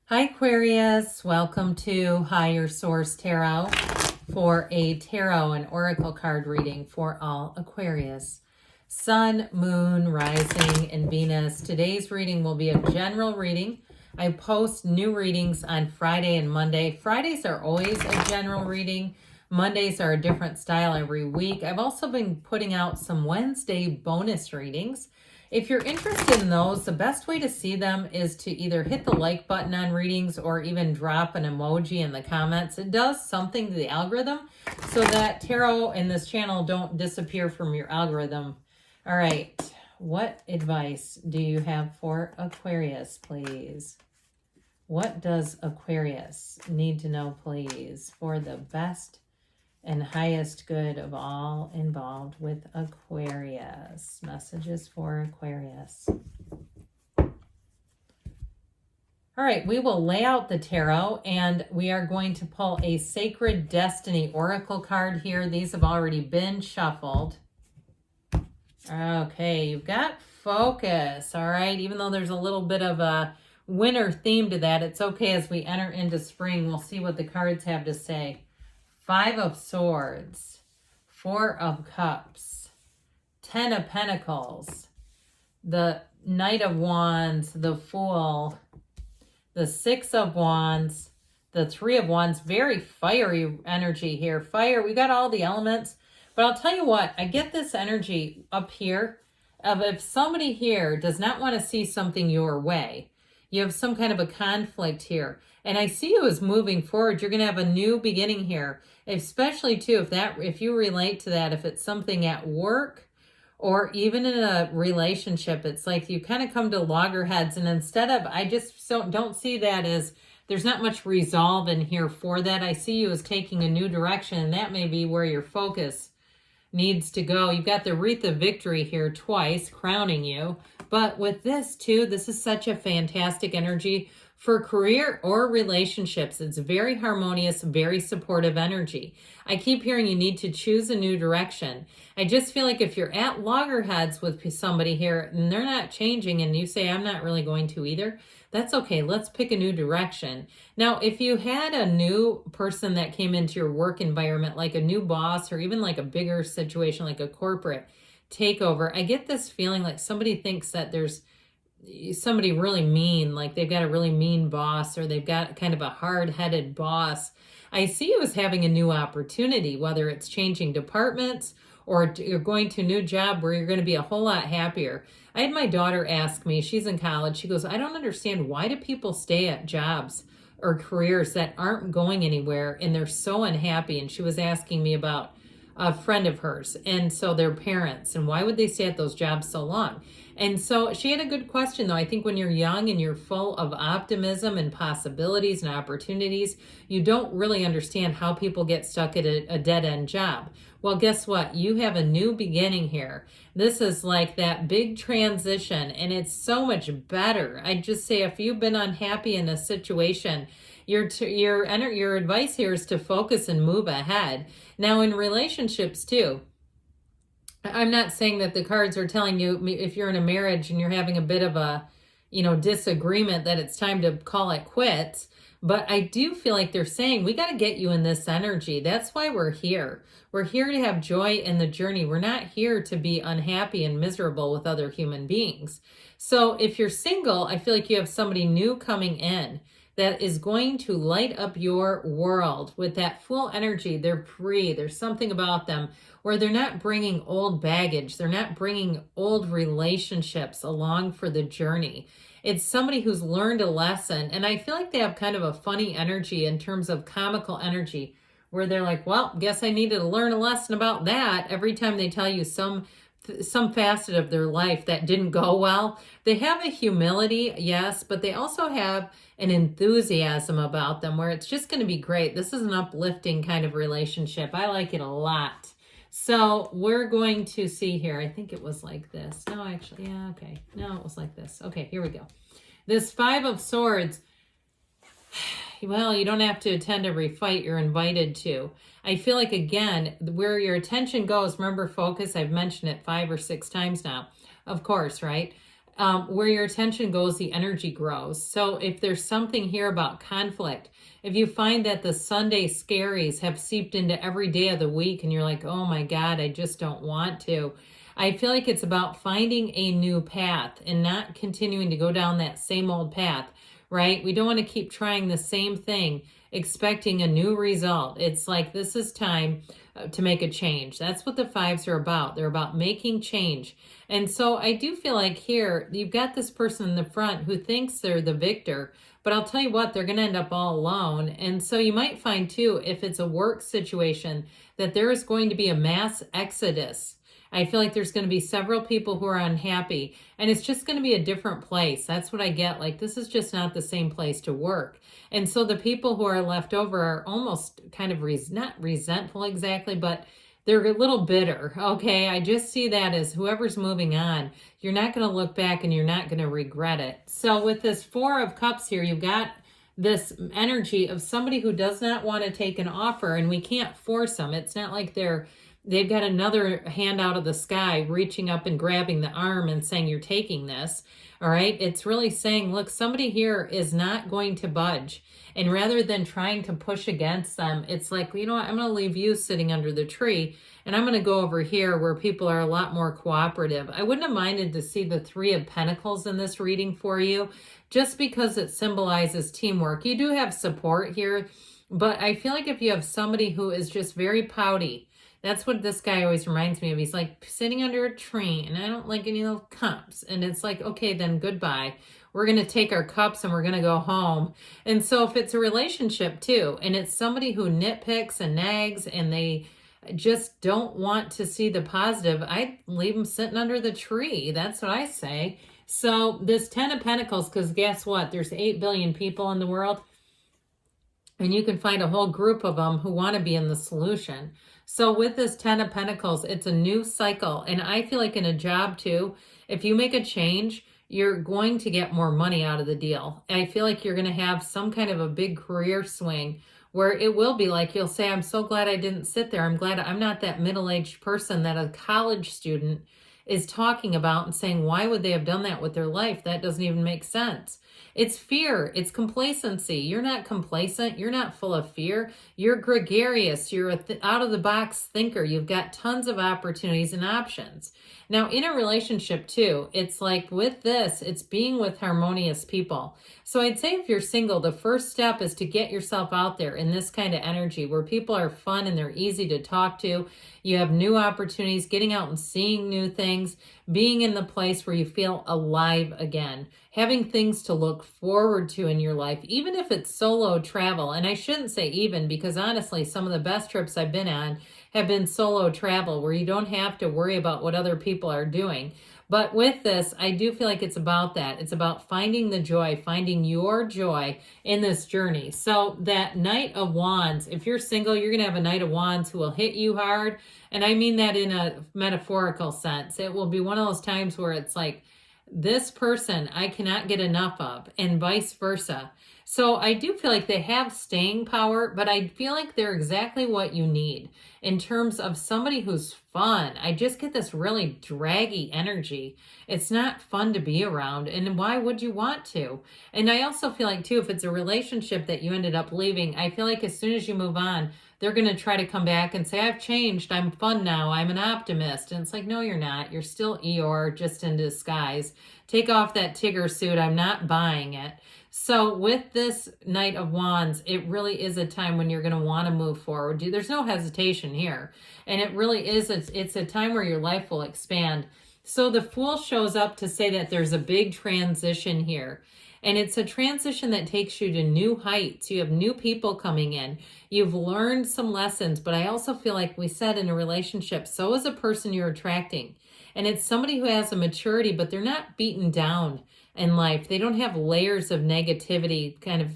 Hi Aquarius, welcome to Higher Source Tarot for a tarot and oracle card reading for all Aquarius. Sun, Moon, Rising, and Venus. Today's reading will be a general reading. I post new readings on Friday and Monday. Fridays are always a general reading. Mondays are a different style every week. I've also been putting out some Wednesday bonus readings. If you're interested in those, the best way to see them is to either hit the like button on readings or even drop an emoji in the comments. It does something to the algorithm so that tarot and this channel don't disappear from your algorithm. All right, what advice do you have for Aquarius, please? What does Aquarius need to know, please, for the best and highest good of all involved with Aquarius? Messages for Aquarius. All right, we will lay out the tarot and we are going to pull a Sacred Destiny Oracle card here. These have already been shuffled. Okay, you've got focus, all right? Even though there's a little bit of a winter theme to that, it's okay as we enter into spring. We'll see what the cards have to say. 5 of Swords, 4 of Cups, 10 of Pentacles, the Knight of Wands, the Fool, the 6 of Wands, the 3 of Wands. Very fiery energy here. Fire, we got all the elements. But I'll tell you what, I get this energy up here of if somebody here does not want to see something your way. You have some kind of a conflict here. And I see you as moving forward. You're going to have a new beginning here. Especially too, if you relate to that, if it's something at work or even in a relationship, it's like you kind of come to loggerheads. And instead of, I just don't see that as, there's not much resolve in here for that. I see you as taking a new direction, and that may be where your focus needs to go. You've got the Wreath of Victory here twice, crowning you. But with this too, this is such a fantastic energy for career or relationships. It's very harmonious, very supportive energy. I keep hearing you need to choose a new direction. I just feel like if you're at loggerheads with somebody here and they're not changing and you say, I'm not really going to either, that's okay. Let's pick a new direction. Now, if you had a new person that came into your work environment, like a new boss or even like a bigger situation, like a corporate takeover, I get this feeling like somebody thinks that there's somebody really mean, like they've got a really mean boss or they've got kind of a hard-headed boss. I see you as having a new opportunity, whether it's changing departments or you're going to a new job where you're going to be a whole lot happier. I had my daughter ask me, she's in college, she goes, I don't understand, why do people stay at jobs or careers that aren't going anywhere and they're so unhappy? And she was asking me about a friend of hers, and so their parents, and why would they stay at those jobs so long? And so she had a good question though. I think when you're young and you're full of optimism and possibilities and opportunities, you don't really understand how people get stuck at a dead-end job. Well, guess what? You have a new beginning here. This is like that big transition, and it's so much better. I just say, if you've been unhappy in a situation, your advice here is to focus and move ahead. Now, in relationships too, I'm not saying that the cards are telling you if you're in a marriage and you're having a bit of a, disagreement that it's time to call it quits. But I do feel like they're saying we got to get you in this energy. That's why we're here. We're here to have joy in the journey. We're not here to be unhappy and miserable with other human beings. So if you're single, I feel like you have somebody new coming in that is going to light up your world with that full energy. They're free. There's something about them where they're not bringing old baggage. They're not bringing old relationships along for the journey. It's somebody who's learned a lesson. And I feel like they have kind of a funny energy in terms of comical energy where they're like, well, guess I needed to learn a lesson about that. Every time they tell you some facet of their life that didn't go well. They have a humility, yes, but they also have an enthusiasm about them where it's just going to be great. This is an uplifting kind of relationship. I like it a lot. So we're going to see here. I think it was like this. No, actually, yeah, okay. No, it was like this. Okay, here we go. This 5 of Swords, well, you don't have to attend every fight you're invited to. I feel like, again, where your attention goes, remember focus, I've mentioned it 5 or 6 times now, of course, right? where your attention goes, the energy grows. So if there's something here about conflict, if you find that the Sunday scaries have seeped into every day of the week and you're like, oh my God, I just don't want to. I feel like it's about finding a new path and not continuing to go down that same old path, right? We don't want to keep trying the same thing, expecting a new result. It's like, this is time to make a change. That's what the fives are about. They're about making change. And so I do feel like here, you've got this person in the front who thinks they're the victor, but I'll tell you what, they're going to end up all alone. And so you might find too, if it's a work situation, that there is going to be a mass exodus. I feel like there's going to be several people who are unhappy, and it's just going to be a different place. That's what I get. Like, this is just not the same place to work. And so the people who are left over are almost kind of not resentful exactly, but they're a little bitter. Okay, I just see that as whoever's moving on, you're not going to look back and you're not going to regret it. So with this Four of Cups here, you've got this energy of somebody who does not want to take an offer, and we can't force them. It's not like they've got another hand out of the sky reaching up and grabbing the arm and saying, you're taking this. All right. It's really saying, look, somebody here is not going to budge. And rather than trying to push against them, it's like, you know what, I'm going to leave you sitting under the tree and I'm going to go over here where people are a lot more cooperative. I wouldn't have minded to see the Three of Pentacles in this reading for you, just because it symbolizes teamwork. You do have support here, but I feel like if you have somebody who is just very pouty, that's what this guy always reminds me of. He's like sitting under a tree and I don't like any of those cups. And it's like, okay, then goodbye. We're going to take our cups and we're going to go home. And so if it's a relationship too, and it's somebody who nitpicks and nags and they just don't want to see the positive, I'd leave them sitting under the tree. That's what I say. So this Ten of Pentacles, because guess what? There's 8 billion people in the world. And you can find a whole group of them who want to be in the solution. So with this Ten of Pentacles, it's a new cycle. And I feel like in a job too, if you make a change, you're going to get more money out of the deal. I feel like you're going to have some kind of a big career swing where it will be like, you'll say, I'm so glad I didn't sit there. I'm glad I'm not that middle-aged person that a college student is talking about and saying, why would they have done that with their life? That doesn't even make sense. It's fear. It's complacency. You're not complacent. You're not full of fear. You're gregarious. You're out of the box thinker. You've got tons of opportunities and options. Now, in a relationship too, it's like with this, it's being with harmonious people. So I'd say if you're single, the first step is to get yourself out there in this kind of energy where people are fun and they're easy to talk to. You have new opportunities, getting out and seeing new things, being in the place where you feel alive again, having things to look forward to in your life, even if it's solo travel. And I shouldn't say even, because honestly, some of the best trips I've been on have been solo travel where you don't have to worry about what other people are doing. But with this, I do feel like it's about that. It's about finding the joy, finding your joy in this journey. So that Knight of Wands, if you're single, you're going to have a Knight of Wands who will hit you hard. And I mean that in a metaphorical sense. It will be one of those times where it's like, this person I cannot get enough of, and vice versa. So I do feel like they have staying power, but I feel like they're exactly what you need in terms of somebody who's fun. I just get this really draggy energy. It's not fun to be around, and why would you want to? And I also feel like too, if it's a relationship that you ended up leaving, I feel like as soon as you move on, they're going to try to come back and say, I've changed. I'm fun now. I'm an optimist. And it's like, no, you're not. You're still Eeyore, just in disguise. Take off that Tigger suit. I'm not buying it. So with this Knight of Wands, it really is a time when you're going to want to move forward. There's no hesitation here. And it really is. It's a time where your life will expand. So the Fool shows up to say that there's a big transition here. And it's a transition that takes you to new heights. You have new people coming in. You've learned some lessons, but I also feel like we said in a relationship, so is a person you're attracting. And it's somebody who has a maturity, but they're not beaten down in life. They don't have layers of negativity kind of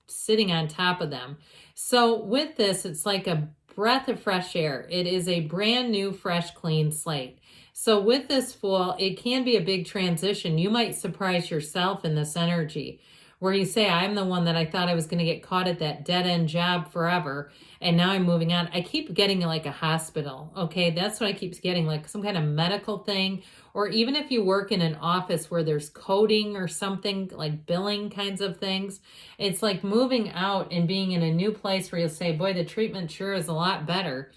sitting on top of them. So with this, it's like a breath of fresh air. It is a brand new, fresh, clean slate. So with this Fool, it can be a big transition. You might surprise yourself in this energy where you say, I'm the one that I thought I was going to get caught at that dead-end job forever, and now I'm moving on. I keep getting like a hospital, okay? That's what I keep getting, like some kind of medical thing. Or even if you work in an office where there's coding or something, like billing kinds of things, it's like moving out and being in a new place where you'll say, boy, the treatment sure is a lot better.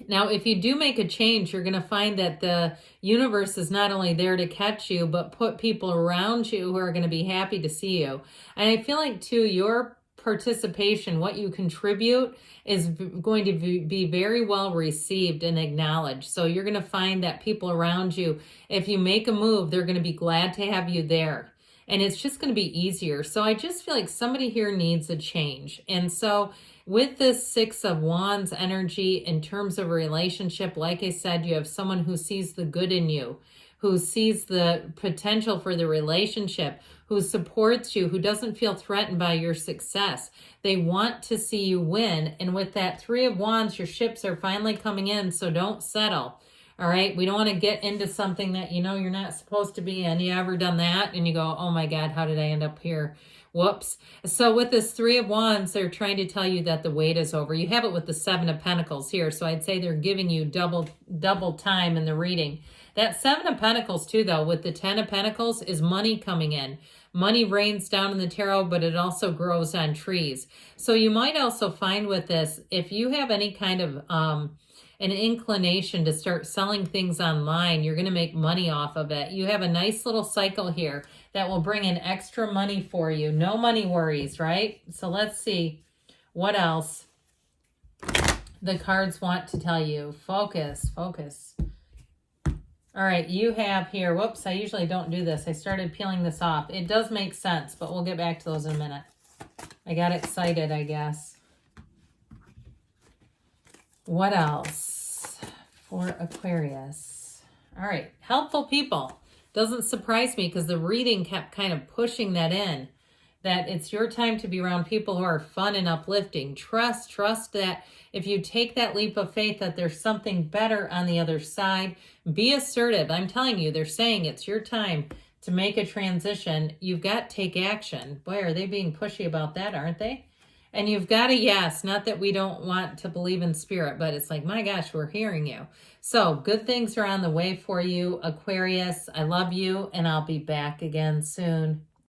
Now, if you do make a change, you're going to find that the universe is not only there to catch you, but put people around you who are going to be happy to see you. And I feel like, too, your participation, what you contribute, is going to be very well received and acknowledged. So you're going to find that people around you, if you make a move, they're going to be glad to have you there. And it's just going to be easier. So I just feel like somebody here needs a change. And so with this Six of Wands energy in terms of a relationship, like I said, you have someone who sees the good in you, who sees the potential for the relationship, who supports you, who doesn't feel threatened by your success. They want to see you win. And with that Three of Wands, your ships are finally coming in, so don't settle. All right, we don't want to get into something that you know you're not supposed to be in. You ever done that? And you go, oh my God, how did I end up here? Whoops. So with this Three of Wands, they're trying to tell you that the wait is over. You have it with the Seven of Pentacles here. So I'd say they're giving you double time in the reading. That Seven of Pentacles too, though, with the Ten of Pentacles is money coming in. Money rains down in the tarot, but it also grows on trees. So you might also find with this, if you have any kind of an inclination to start selling things online, you're going to make money off of it. You have a nice little cycle here that will bring in extra money for you. No money worries, right? So let's see what else the cards want to tell you. Focus, focus. All right, you have here, whoops, I usually don't do this. I started peeling this off. It does make sense, but we'll get back to those in a minute. I got excited, I guess. What else for Aquarius? All right, helpful people. Doesn't surprise me because the reading kept kind of pushing that in, that it's your time to be around people who are fun and uplifting. Trust that if you take that leap of faith that there's something better on the other side. Be assertive. I'm telling you, they're saying it's your time to make a transition. You've got to take action. Boy, are they being pushy about that, aren't they? And you've got a yes, not that we don't want to believe in spirit, but it's like, my gosh, we're hearing you. So good things are on the way for you, Aquarius. I love you, and I'll be back again soon.